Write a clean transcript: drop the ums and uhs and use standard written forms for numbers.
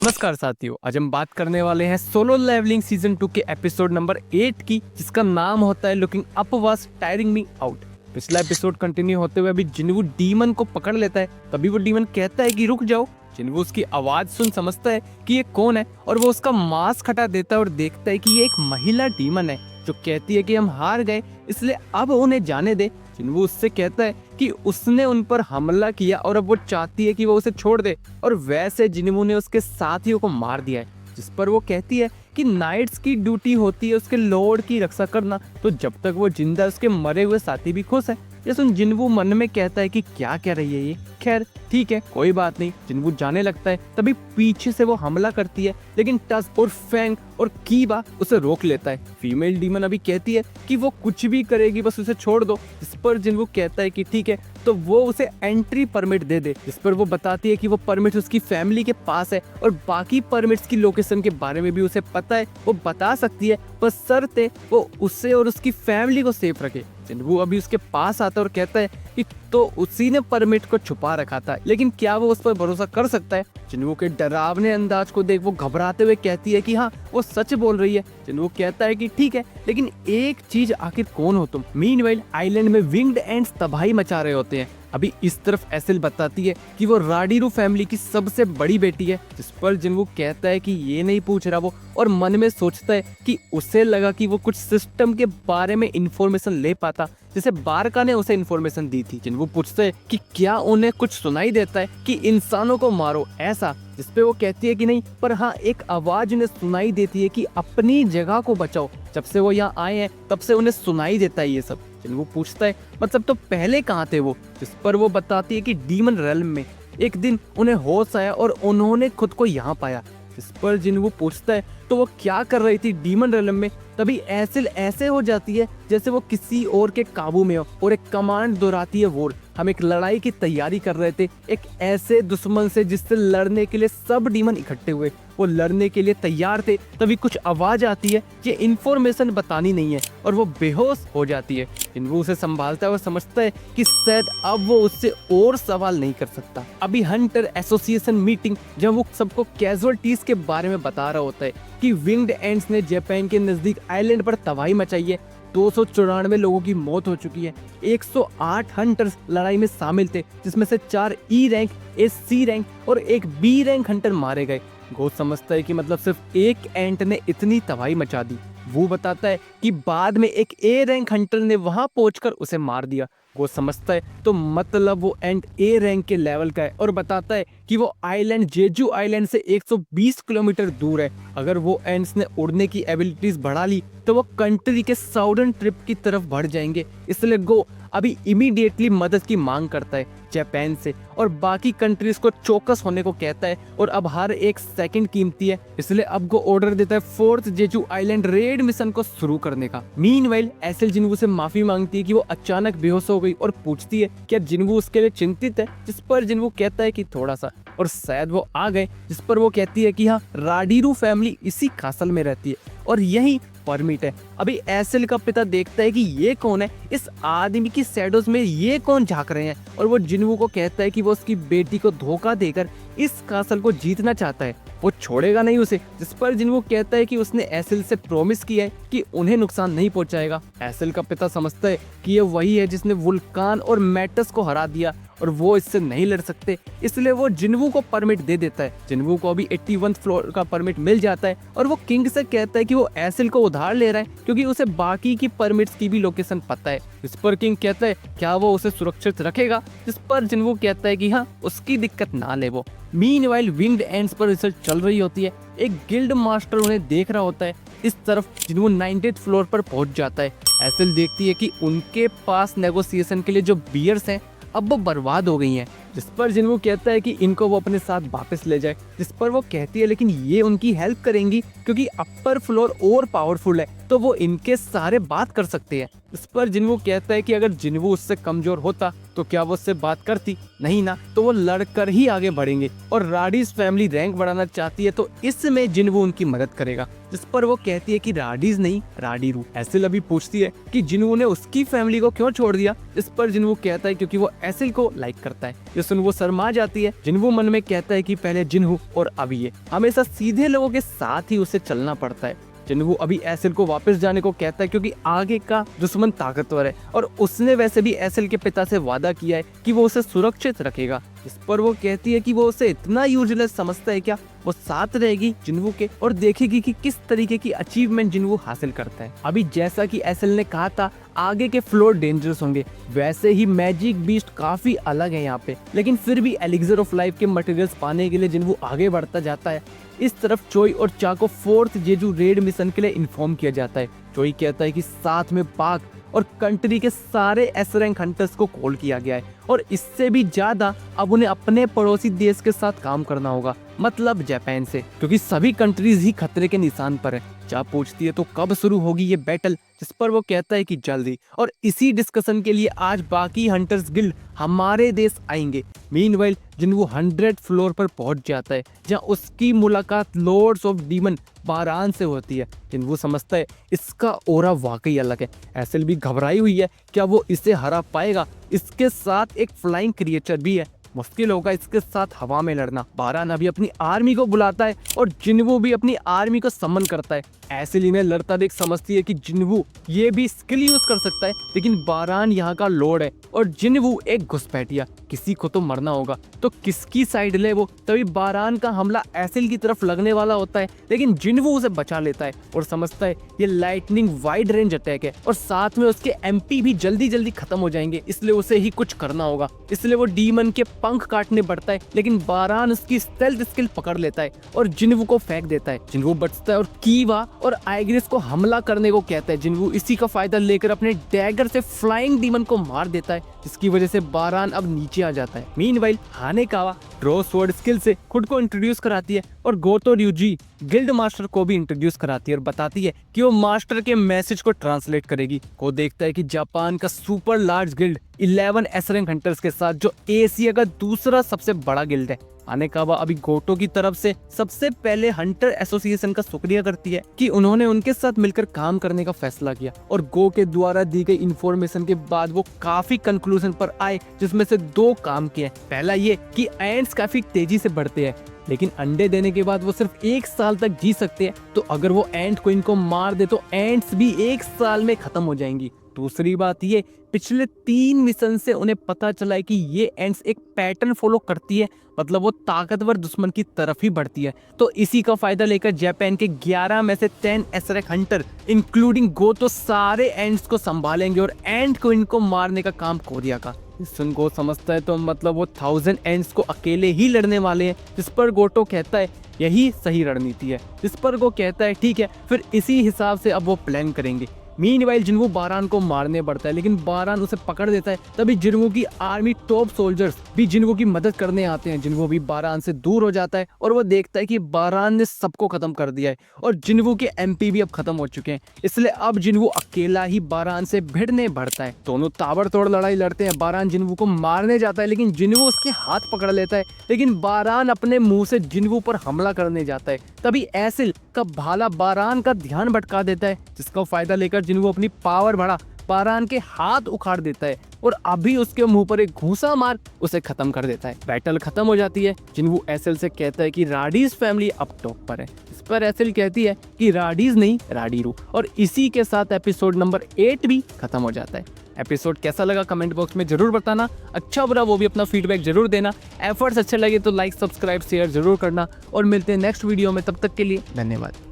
नमस्कार साथियों, आज हम बात करने वाले हैं सोलो लेवलिंग सीजन 2 के एपिसोड नंबर 8 की, जिसका नाम होता है looking up was tiring me out. पिछला एपिसोड कंटिन्यू होते हुए अभी जिन्वू डीमन को पकड़ लेता है। तभी वो डीमन कहता है कि रुक जाओ। जिन्वू उसकी आवाज सुन समझता है कि ये कौन है और वो उसका मास्क हटा देता है और देखता है कि ये एक महिला डीमन है जो कहती है कि हम हार गए, इसलिए अब उन्हें जाने दे। जिन्वू उससे कहता है कि उसने उन पर हमला किया और अब वो चाहती है कि वो उसे छोड़ दे, और वैसे जिन्वू ने उसके साथियों को मार दिया है। जिस पर वो कहती है कि नाइट्स की ड्यूटी होती है उसके लॉर्ड की रक्षा करना, तो जब तक वो जिंदा है उसके मरे हुए साथी भी खुश है। ये सुन जिन्वू मन में कहता है कि क्या कह रही है ये। खैर ठीक है, कोई बात नहीं। जिन्वू जाने लगता है, तभी पीछे से वो हमला करती है, लेकिन टस और फैंग और कीबा उसे रोक लेता है। फीमेल डीमन अभी कहती है कि वो कुछ भी करेगी, बस उसे छोड़ दो। इस पर जिन्वू कहता है कि ठीक है, तो वो उसे एंट्री परमिट दे दे। जिस पर वो बताती है कि वो परमिट उसकी फैमिली के पास है और बाकी परमिट्स की लोकेशन के बारे में भी उसे पता है, वो बता सकती है, बस शर्त है वो उसे और उसकी फैमिली को सेफ रखे। जिन्वू अभी उसके पास आता है और कहता है कि तो उसी ने परमिट को छुपा रखा था, लेकिन क्या वो उस पर भरोसा कर सकता है। जिन्वू के डरावने अंदाज को देख वो घबराते हुए कहती है कि हाँ वो सच बोल रही है। जिन्वू कहता है कि ठीक है, लेकिन एक चीज, आखिर कौन हो तुम। मीनवाइल आइलैंड में विंग्ड एंड्स तबाही मचा रहे होते हैं। अभी इस तरफ एसिल बताती है कि वो राडीरू फैमिली की सबसे बड़ी बेटी है। जिस पर जिन्वू कहता है कि ये नहीं पूछ रहा वो, और मन में सोचता है कि उसे लगा कि वो कुछ सिस्टम के बारे में इंफॉर्मेशन ले पाता, जैसे बारका ने उसे इंफॉर्मेशन दी थी। जिन्वू पूछता है कि क्या उन्हें कुछ सुनाई देता है कि इंसानों को मारो ऐसा। जिस पे वो कहती है कि नहीं, पर हाँ एक आवाज उन्हें सुनाई देती है कि अपनी जगह को बचाओ। जब से वो यहाँ आए हैं तब से उन्हें सुनाई देता है ये सब। जिन्वू पूछता है मतलब तो पहले कहाँ थे वो। जिस पर वो बताती है कि डीमन रेल्म में एक दिन उन्हें होश आया और उन्होंने खुद को यहाँ पाया। इस पर जिन्वू पूछता है तो वो क्या कर रही थी डीमन रेल्म में। तभी एसिल ऐसे हो जाती है जैसे वो किसी और के काबू में हो और एक कमांड दोहराती है, वोर हम एक लड़ाई की तैयारी कर रहे थे एक ऐसे दुश्मन से जिससे लड़ने के लिए सब डीमन इकट्ठे हुए। वो लड़ने के लिए तैयार थे, तभी कुछ आवाज आती है, ये इन्फॉर्मेशन बतानी नहीं है, और वो बेहोश हो जाती है। जिन्वू उसे संभालता है और समझता है कि शायद अब वो उससे और सवाल नहीं कर सकता। अभी हंटर एसोसिएशन मीटिंग, जब वो सबको कैजुअलिटीज के बारे में बता रहा होता है कि विंग्ड एंड्स ने जापान के नजदीक आइलैंड पर तबाही मचाई है। 294 लोगों की मौत हो चुकी है। 108 हंटर्स लड़ाई में शामिल थे, जिसमें से 4 ई रैंक, एक सी रैंक और एक बी रैंक हंटर मारे गए। घोष समझता है कि मतलब सिर्फ एक एंट ने इतनी तबाही मचा दी। वो बताता है कि बाद में एक ए रैंक हंटर ने वहां पहुंचकर उसे मार दिया। वो समझता है तो मतलब वो एंट ए रैंक के लेवल का है, और बताता है कि वो आइलैंड जेजू आइलैंड से 120 किलोमीटर दूर है। अगर वो एंट्स ने उड़ने की एबिलिटीज बढ़ा ली तो वो कंट्री के साउदर्न ट्रिप की तरफ बढ़ जाएंगे, इसलिए गो अभी इमीडिएटली मदद की मांग करता है जापान से, और बाकी कंट्रीज को चौकस होने को कहता है, और अब हर एक सेकंड कीमती है, इसलिए अब को ऑर्डर देता है 4th Jeju island red mission को शुरू करने का। मीनवाइल एसिल जिन्वू से माफी मांगती है कि वो अचानक बेहोश हो गई और पूछती है क्या जिन्वू उसके लिए चिंतित है। जिस पर जिन्वू कहता है कि थोड़ा सा, और शायद वो आ गए। जिस पर वो कहती है कि हाँ राडीरू फैमिली इसी कासल में रहती है और यही परमिट है। अभी एसिल का पिता देखता है कि ये कौन है, इस आदमी की शैडोज में ये कौन झांक रहे हैं, और वो जिन्वू को कहता है कि वो उसकी बेटी को धोखा देकर इस कासल को जीतना चाहता है, वो छोड़ेगा नहीं उसे। जिस पर जिन्वू कहता है कि उसने एसिल से प्रॉमिस किया है कि उन्हें नुकसान नहीं पहुंचाएगा। एसिल का पिता समझता है कि ये वही है जिसने वुल्कान और मैटस को हरा दिया और वो इससे नहीं लड़ सकते, इसलिए वो जिन्वू को परमिट दे देता है। जिन्वू को अभी 81th फ्लोर का परमिट मिल जाता है, और वो किंग से कहता है कि वो एसिल को उधार ले रहा है क्योंकि उसे बाकी की परमिट्स की भी लोकेशन पता है। इस पर किंग कहता है क्या वो उसे सुरक्षित रखेगा। जिस पर जिन्वू कहता है कि हाँ उसकी दिक्कत ना ले वो। मीनवाइल विंग्ड एंड्स पर रिसर्च चल रही होती है। एक गिल्ड मास्टर उन्हें देख रहा होता है। इस तरफ जिन्वू 90th फ्लोर पर पहुंच जाता है। एसिल देखती है कि उनके पास नेगोशिएशन के लिए जो बियर्स हैं अब वो बर्बाद हो गई हैं। जिस पर जिन्वू कहता है कि इनको वो अपने साथ वापस ले जाए। जिस पर वो कहती है लेकिन ये उनकी हेल्प करेंगी क्योंकि अपर फ्लोर और पावरफुल है, तो वो इनके सारे बात कर सकते हैं। इस पर जिन्वू कहता है कि अगर जिन्वू उससे कमजोर होता तो क्या वो उससे बात करती, नहीं ना, तो वो लड़कर ही आगे बढ़ेंगे, और राडीज फैमिली रैंक बढ़ाना चाहती है तो इसमें जिन्वू उनकी मदद करेगा। जिस पर वो कहती है कि राडीज नहीं राडीरू। एसिल अभी पूछती है कि जिन्वू ने उसकी फैमिली को क्यों छोड़ दिया, इस पर जिन्वू कहता है क्योंकि वो एसिल को लाइक करता है। ये सुन वो शर्मा जाती है। जिन्वू मन में कहता है कि पहले जिन्हू और अब ये, हमेशा सीधे लोगों के साथ ही उसे चलना पड़ता है। जिन्वू अभी एसिल को वापस जाने को कहता है क्योंकि आगे का दुश्मन ताकतवर है और उसने वैसे भी एसिल के पिता से वादा किया है कि वो उसे सुरक्षित रखेगा। इस पर वो कहती है कि वो उसे इतना यूजलेस समझता है क्या। वो साथ रहेगी जिन्वू के और देखेगी कि किस तरीके की अचीवमेंट जिन्वू हासिल करता है। अभी जैसा कि एसिल ने कहा था आगे के फ्लोर डेंजरस होंगे, वैसे ही मैजिक बीस्ट काफी अलग है यहाँ पे, लेकिन फिर भी एलिक्सर ऑफ लाइफ के मटेरियल्स पाने के लिए जिन्वू आगे बढ़ता जाता है। इस तरफ चोई और चा को 4th जेजू रेड मिशन के लिए इन्फॉर्म किया जाता है। चोई कहता है कि साथ में पाक और कंट्री के सारे एस रैंक हंटर्स को कॉल किया गया है और इससे भी ज्यादा अब उन्हें अपने पड़ोसी देश के साथ काम करना होगा, मतलब जापान से, क्योंकि सभी कंट्रीज ही खतरे के निशान पर है। चा पूछती है तो कब शुरू होगी ये बैटल, जिस पर वो कहता है कि जल्दी। और इसी डिस्कशन के लिए आज बाकी हंटर्स गिल्ड हमारे देश आएंगे। मीनवाइल जिन्वू 100 फ्लोर पर पहुंच जाता है जहां उसकी मुलाकात लॉर्ड्स ऑफ डीमन बारान से होती है। जिन्वू समझता है इसका ओरा वाकई अलग है। एसिल भी घबराई हुई है, क्या वो इसे हरा पाएगा। इसके साथ एक फ्लाइंग क्रिएचर भी है, मुश्किल होगा इसके साथ हवा में लड़ना। बारान अभी अपनी आर्मी को बुलाता है और जिन्वू भी अपनी आर्मी को समन करता है। एसिल इन्हें लड़ता देख समझती है कि जिन्वू ये भी स्किल यूज कर सकता है, लेकिन बारान यहाँ का लॉर्ड है और जिन्वू एक घुसपैठिया, किसी को तो मरना होगा, तो किसकी साइड ले वो। तभी बारान का हमला एसिल की तरफ लगने वाला होता है, लेकिन जिन्वू उसे बचा लेता है और समझता है ये लाइटनिंग वाइड रेंज अटैक है और साथ में उसके एमपी भी जल्दी जल्दी खत्म हो जाएंगे, इसलिए उसे ही कुछ करना होगा। इसलिए वो डीमन के पंख काटने बढ़ता है, लेकिन बारान उसकी स्टेल्थ स्किल पकड़ लेता है और जिन्वू को फेंक देता है। जिन्वू बचता है और कीवा और आइग्रिस को हमला करने को कहता है। जिन्वू इसी का फायदा लेकर अपने डैगर से फ्लाइंग डीमन को मार देता है, जिसकी वजह से बारान अब नीचे आ जाता है। मीनवाइल हानेकावा ड्रॉ स्वॉर्ड स्किल से खुद को इंट्रोड्यूस कराती है और गोतो ryuji गिल्ड मास्टर को भी इंट्रोड्यूस कराती है और बताती है कि वो मास्टर के मैसेज को ट्रांसलेट करेगी। को देखता है कि जापान का super large guild 11 S rank hunters के साथ, जो एशिया का दूसरा सबसे बड़ा गिल्ड है। हानेकावा अभी गोटो की तरफ से सबसे पहले हंटर एसोसिएशन का शुक्रिया करती है कि उन्होंने उनके साथ मिलकर काम करने का फैसला किया और गो के द्वारा दी गई इंफॉर्मेशन के बाद वो काफी कंक्लूजन पर आए, जिसमें से 2 काम किए। पहला ये कि एंट्स काफी तेजी से बढ़ते हैं, लेकिन अंडे देने के बाद वो सिर्फ 1 साल तक जी सकते हैं, तो अगर वो एंट को इनको मार दे तो एंट्स भी 1 साल में खत्म हो जाएंगी। दूसरी बात ये, पिछले 3 मिशन से उन्हें पता चला है कि ये एंट्स एक पैटर्न फॉलो करती है, मतलब वो ताकतवर दुश्मन की तरफ ही बढ़ती है। तो इसी का फायदा लेकर जापान के 11 में से 10 एस रैंक हंटर इंक्लूडिंग गो तो सारे एंट्स को संभालेंगे और एंट को इनको मारने का काम कोरिया का। सुन गो समझता है तो मतलब वो 1000 एंट्स को अकेले ही लड़ने वाले हैं, जिस पर गोटो कहता है यही सही रणनीति है। जिस पर गो कहता है ठीक है, फिर इसी हिसाब से अब वो प्लान करेंगे। मीनवाइल जिन्वू बारान को मारने पड़ता है, लेकिन बारान उसे पकड़ देता है। तभी जिन्वू की आर्मी टॉप सोल्जर्स भी जिन्वू की मदद करने आते हैं। जिन्वू भी बारान से दूर हो जाता है और वो देखता है कि बारान ने सबको खत्म कर दिया है और जिन्वू के एमपी भी अब खत्म हो चुके हैं, इसलिए अब जिन्वू अकेला ही बारान से भिड़ने बढ़ता है। दोनों ताबड़तोड़ लड़ाई लड़ते हैं। बारान जिन्वू को मारने जाता है, लेकिन जिन्वू उसके हाथ पकड़ लेता है, लेकिन बारान अपने मुंह से जिन्वू पर हमला करने जाता है। तभी एसिल का भाला बारान का ध्यान भटका देता है, जिसका फायदा लेकर जिन्वू अपनी पावर बढ़ा बारान के हाथ उखाड़ देता है और अभी उसके मुंह पर एक घूंसा मार उसे खत्म कर देता है। बैटल खत्म हो जाती है। जिन्वू एसिल से कहता है कि राडीज फैमिली अब टॉप पर है। इस पर एसिल कहती है कि राडीज नहीं राडीरू, और इसी के साथ एपिसोड नंबर 8 भी खत्म हो जाता है। एपिसोड कैसा लगा कमेंट बॉक्स में जरूर बताना, अच्छा बुरा वो भी अपना फीडबैक जरूर देना। एफर्ट्स अच्छे लगे तो लाइक सब्सक्राइब शेयर जरूर करना और मिलते हैं नेक्स्ट वीडियो में, तब तक के लिए धन्यवाद।